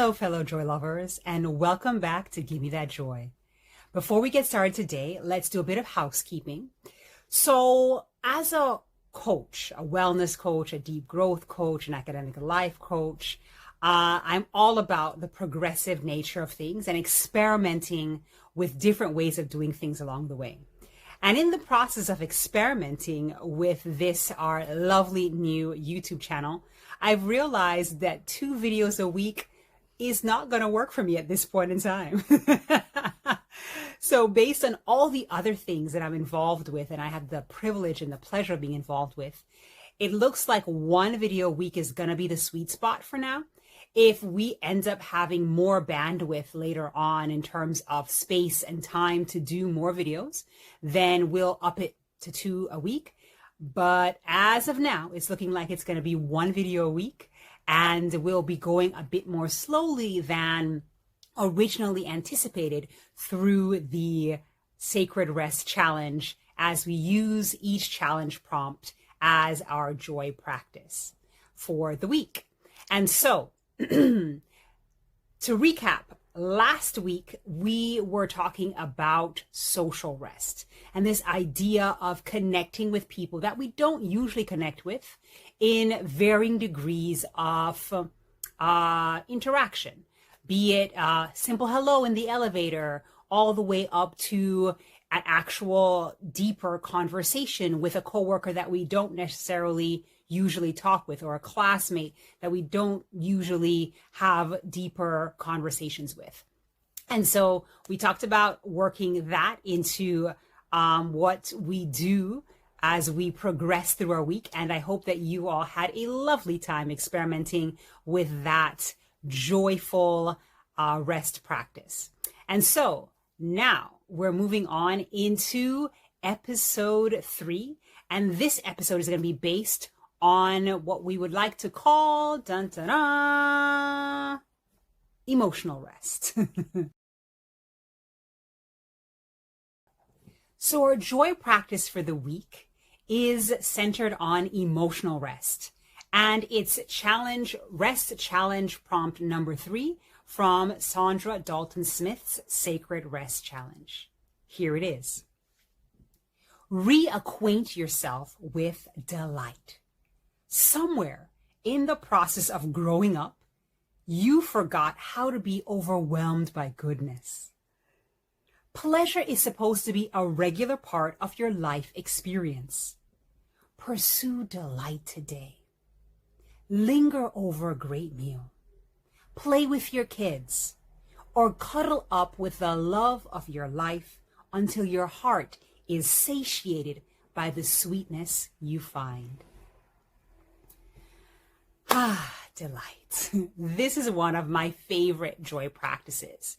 Hello, fellow joy lovers, and welcome back to Gimme That Joy. Before we get started today, let's do a bit of housekeeping. So, as a coach, a wellness coach, a deep growth coach, an academic life coach, I'm all about the progressive nature of things and experimenting with different ways of doing things along the way. And in the process of experimenting with this, our lovely new YouTube channel, I've realized that 2 videos a week is not going to work for me at this point in time. So based on all the other things that I'm involved with, and I have the privilege and the pleasure of being involved with, it looks like 1 video a week is going to be the sweet spot for now. If we end up having more bandwidth later on in terms of space and time to do more videos, then we'll up it to 2 a week. But as of now, it's looking like it's going to be 1 video a week, and we'll be going a bit more slowly than originally anticipated through the Sacred Rest Challenge as we use each challenge prompt as our joy practice for the week. And so, to recap, last week we were talking about social rest and this idea of connecting with people that we don't usually connect with in varying degrees of interaction, be it a simple hello in the elevator, all the way up to an actual deeper conversation with a coworker that we don't necessarily usually talk with, or a classmate that we don't usually have deeper conversations with. And so we talked about working that into what we do as we progress through our week. And I hope that you all had a lovely time experimenting with that joyful rest practice. And so now we're moving on into episode 3. And this episode is going to be based on what we would like to call emotional rest. So our joy practice for the week is centered on emotional rest, and it's rest challenge prompt number 3 from Sandra Dalton Smith's Sacred Rest Challenge. Here it is. Reacquaint yourself with delight. Somewhere in the process of growing up, you forgot how to be overwhelmed by goodness. Pleasure is supposed to be a regular part of your life experience. Pursue delight today. Linger over a great meal. Play with your kids, or cuddle up with the love of your life until your heart is satiated by the sweetness you find. Delight. This is one of my favorite joy practices.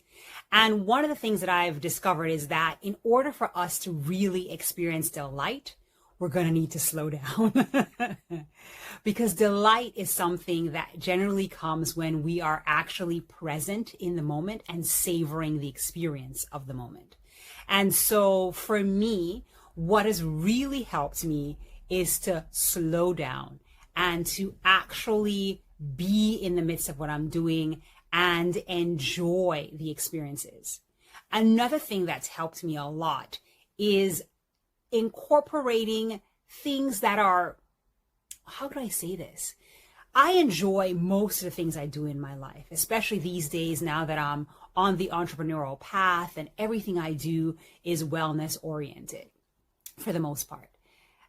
And one of the things that I've discovered is that in order for us to really experience delight, we're going to need to slow down. Because delight is something that generally comes when we are actually present in the moment and savoring the experience of the moment. And so for me, what has really helped me is to slow down and to actually be in the midst of what I'm doing and enjoy the experiences. Another thing that's helped me a lot is incorporating things that are, how could I say this? I enjoy most of the things I do in my life, especially these days now that I'm on the entrepreneurial path and everything I do is wellness oriented for the most part.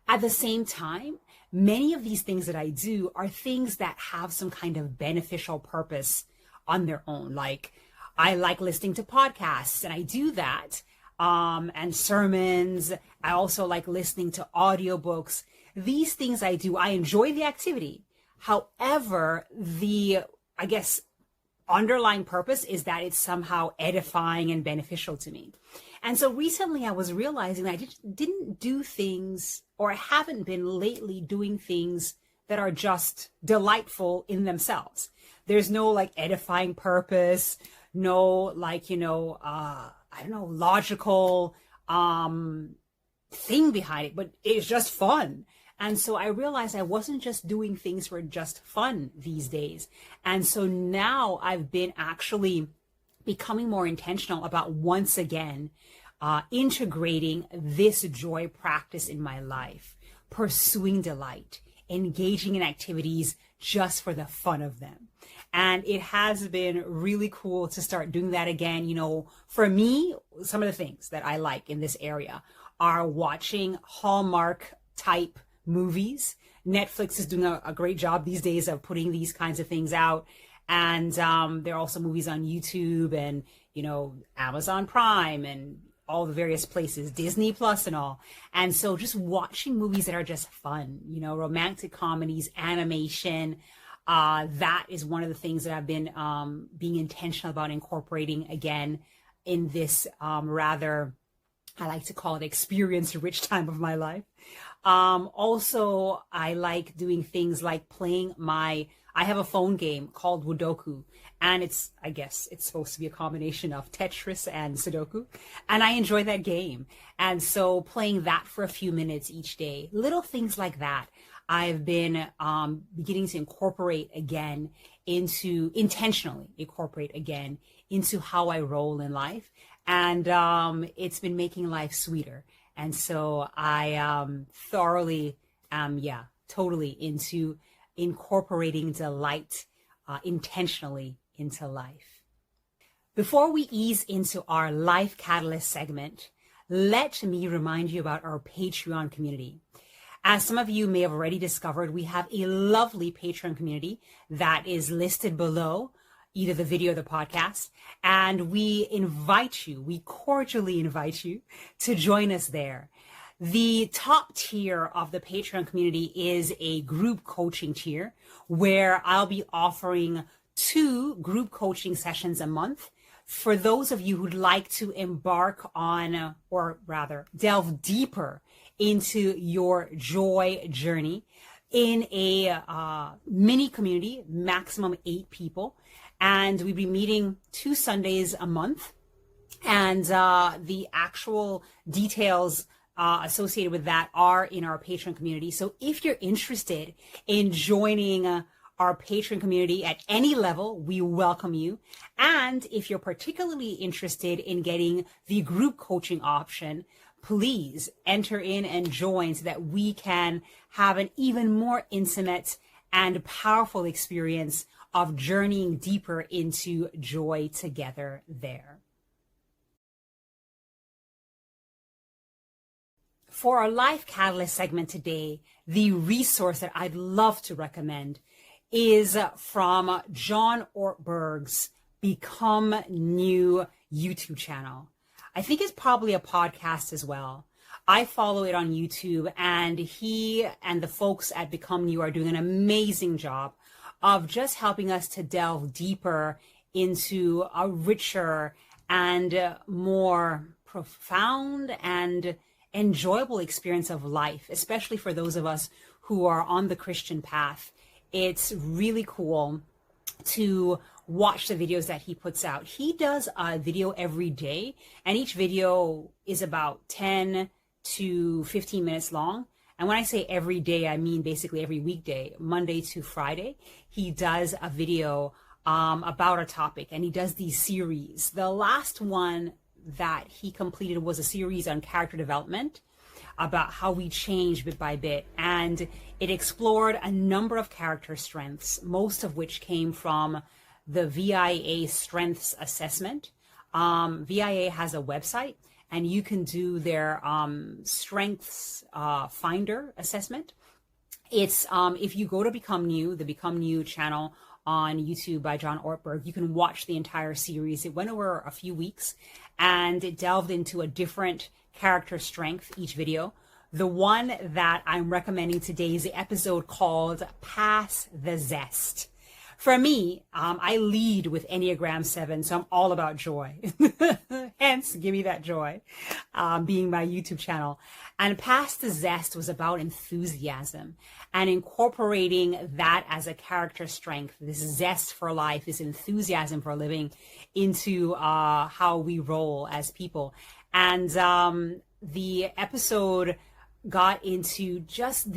At the same time, many of these things that I do are things that have some kind of beneficial purpose on their own. Like, I like listening to podcasts, and I do that, and sermons. I also like listening to audiobooks. These things I do, I enjoy the activity. However, I guess, underlying purpose is that it's somehow edifying and beneficial to me. And so recently I was realizing that I didn't do things, or I haven't been lately doing things that are just delightful in themselves. There's no like edifying purpose, no like, logical thing behind it, but it's just fun. And so I realized I wasn't just doing things for just fun these days. And so now I've been actually becoming more intentional about once again integrating this joy practice in my life, pursuing delight, engaging in activities just for the fun of them. And it has been really cool to start doing that again. You know, for me, some of the things that I like in this area are watching Hallmark type movies. Netflix is doing a great job these days of putting these kinds of things out. And there are also movies on YouTube and, you know, Amazon Prime and all the various places, Disney Plus and all. And so just watching movies that are just fun, you know, romantic comedies, animation, that is one of the things that I've been being intentional about incorporating again in this rather, I like to call it experience-rich time of my life. Also, I like doing things like I have a phone game called Woodoku, and I guess it's supposed to be a combination of Tetris and Sudoku, and I enjoy that game. And so playing that for a few minutes each day, little things like that, I've been beginning to intentionally incorporate again into how I roll in life. And it's been making life sweeter. And so I thoroughly totally into incorporating delight intentionally into life. Before we ease into our Life Catalyst segment, let me remind you about our Patreon community. As some of you may have already discovered, we have a lovely Patreon community that is listed below either the video or the podcast. And we cordially invite you to join us there. The top tier of the Patreon community is a group coaching tier where I'll be offering 2 group coaching sessions a month for those of you who'd like to embark on, or rather delve deeper into your joy journey in a mini community, maximum 8 people. And we'll be meeting 2 Sundays a month. And the actual details associated with that are in our Patreon community. So if you're interested in joining our Patreon community at any level, we welcome you. And if you're particularly interested in getting the group coaching option, please enter in and join so that we can have an even more intimate and powerful experience of journeying deeper into joy together there. For our Life Catalyst segment today, the resource that I'd love to recommend is from John Ortberg's Become New YouTube channel. I think it's probably a podcast as well. I follow it on YouTube, and he and the folks at Become New are doing an amazing job of just helping us to delve deeper into a richer and more profound and enjoyable experience of life, especially for those of us who are on the Christian path. It's really cool to watch the videos that he puts out. He does a video every day, and each video is about 10 to 15 minutes long. And when I say every day, I mean basically every weekday, Monday to Friday. He does a video about a topic, and he does these series. The last one that he completed was a series on character development, about how we change bit by bit. And it explored a number of character strengths, most of which came from the VIA Strengths Assessment. VIA has a website, and you can do their Strengths Finder assessment. It's if you go to Become New, the Become New channel on YouTube by John Ortberg, you can watch the entire series. It went over a few weeks, and it delved into a different character strength each video. The one that I'm recommending today is the episode called Pass the Zest. For me, I lead with Enneagram 7, so I'm all about joy. Hence, Gimme That Joy, being my YouTube channel. And Pass the Zest was about enthusiasm and incorporating that as a character strength, this zest for life, this enthusiasm for living into how we roll as people. And the episode got into just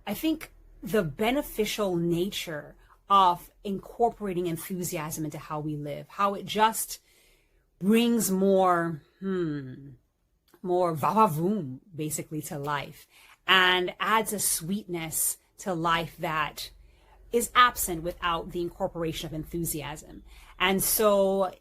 I think the beneficial nature of incorporating enthusiasm into how we live, how it just brings more va-va-voom basically to life, and adds a sweetness to life that is absent without the incorporation of enthusiasm. And so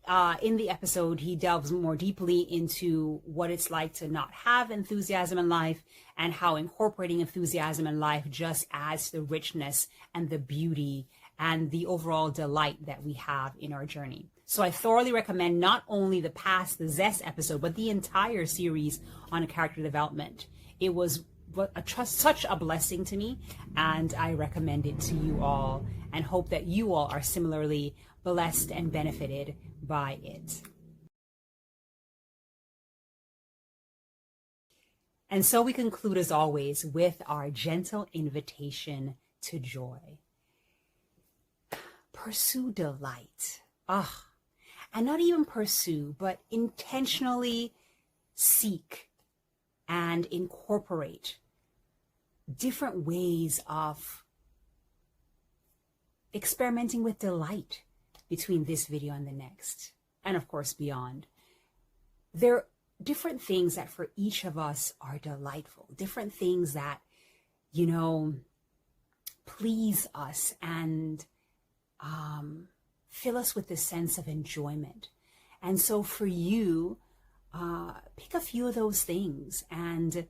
in the episode, he delves more deeply into what it's like to not have enthusiasm in life, and how incorporating enthusiasm in life just adds to the richness and the beauty and the overall delight that we have in our journey. So I thoroughly recommend not only the Zest episode, but the entire series on character development. It was such a blessing to me, and I recommend it to you all, and hope that you all are similarly blessed and benefited by it. And so we conclude, as always, with our gentle invitation to joy. Pursue delight. And not even pursue, but intentionally seek and incorporate different ways of experimenting with delight between this video and the next, and of course beyond. There are different things that for each of us are delightful, different things that, please us and fill us with this sense of enjoyment. And so for you, pick a few of those things and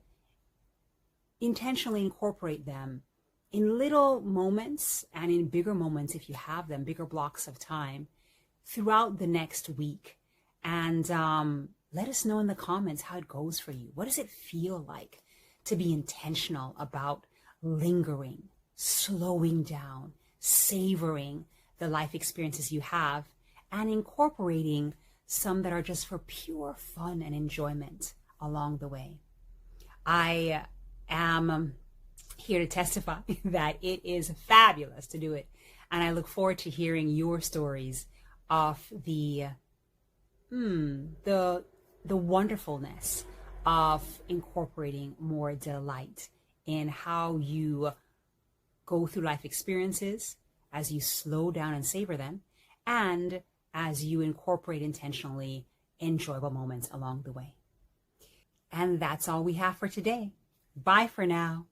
intentionally incorporate them in little moments and in bigger moments, if you have them, bigger blocks of time throughout the next week. And let us know in the comments how it goes for you. What does it feel like to be intentional about lingering, slowing down, savoring the life experiences you have, and incorporating some that are just for pure fun and enjoyment along the way? I am here to testify that it is fabulous to do it, and I look forward to hearing your stories of the wonderfulness of incorporating more delight in how you go through life experiences, as you slow down and savor them, and as you incorporate intentionally enjoyable moments along the way. And that's all we have for today. Bye for now.